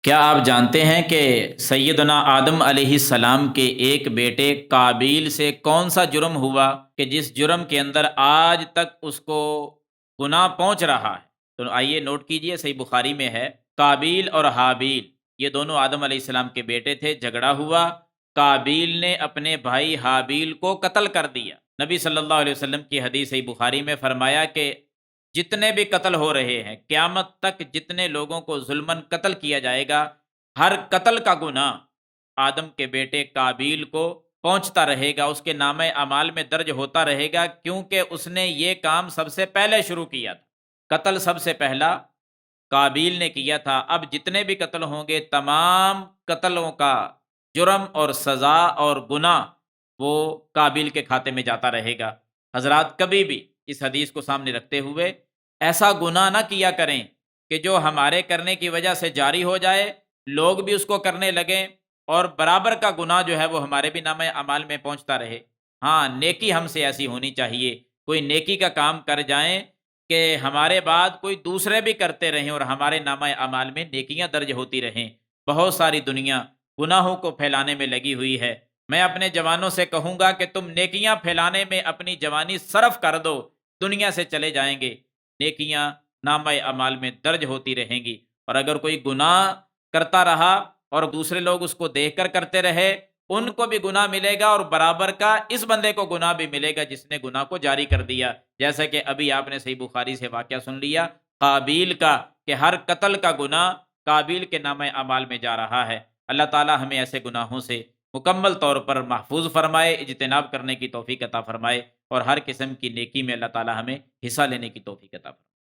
کیا آپ جانتے ہیں کہ سیدنا آدم علیہ السلام کے ایک بیٹے قابیل سے کون سا جرم ہوا کہ جس جرم کے اندر آج تک اس کو گناہ پہنچ رہا ہے؟ تو آئیے نوٹ کیجئے، صحیح بخاری میں ہے، قابیل اور حابیل یہ دونوں آدم علیہ السلام کے بیٹے تھے، جھگڑا ہوا، قابیل نے اپنے بھائی حابیل کو قتل کر دیا۔ نبی صلی اللہ علیہ وسلم کی حدیث صحیح بخاری میں فرمایا کہ جتنے بھی قتل ہو رہے ہیں قیامت تک جتنے لوگوں کو ظلمن قتل کیا جائے گا، ہر قتل کا گناہ آدم کے بیٹے قابیل کو پہنچتا رہے گا، اس کے نامہ اعمال میں درج ہوتا رہے گا، کیونکہ اس نے یہ کام سب سے پہلے شروع کیا تھا۔ قتل سب سے پہلا قابیل نے کیا تھا۔ اب جتنے بھی قتل ہوں گے تمام قتلوں کا جرم اور سزا اور گناہ وہ قابیل کے کھاتے میں جاتا رہے گا۔ حضرات، کبھی بھی اس حدیث کو سامنے رکھتے ہوئے ایسا گناہ نہ کیا کریں کہ جو ہمارے کرنے کی وجہ سے جاری ہو جائے، لوگ بھی اس کو کرنے لگیں اور برابر کا گناہ جو ہے وہ ہمارے بھی نامہ اعمال میں پہنچتا رہے۔ ہاں، نیکی ہم سے ایسی ہونی چاہیے، کوئی نیکی کا کام کر جائیں کہ ہمارے بعد کوئی دوسرے بھی کرتے رہیں اور ہمارے نامہ اعمال میں نیکیاں درج ہوتی رہیں۔ بہت ساری دنیا گناہوں کو پھیلانے میں لگی ہوئی ہے۔ میں اپنے جوانوں سے کہوں گا کہ تم نیکیاں پھیلانے میں اپنی جوانی صرف کر دو، دنیا سے چلے جائیں گے، نیکیاں نامہ اعمال میں درج ہوتی رہیں گی۔ اور اگر کوئی گناہ کرتا رہا اور دوسرے لوگ اس کو دیکھ کر کرتے رہے، ان کو بھی گناہ ملے گا اور برابر کا اس بندے کو گناہ بھی ملے گا جس نے گناہ کو جاری کر دیا۔ جیسا کہ ابھی آپ نے صحیح بخاری سے واقعہ سن لیا قابیل کا، کہ ہر قتل کا گناہ قابیل کے نامہ اعمال میں جا رہا ہے۔ اللہ تعالی ہمیں ایسے گناہوں سے مکمل طور پر محفوظ فرمائے، اجتناب کرنے کی توفیق عطا فرمائے، اور ہر قسم کی نیکی میں اللہ تعالی ہمیں حصہ لینے کی توفیق عطا فرمائے۔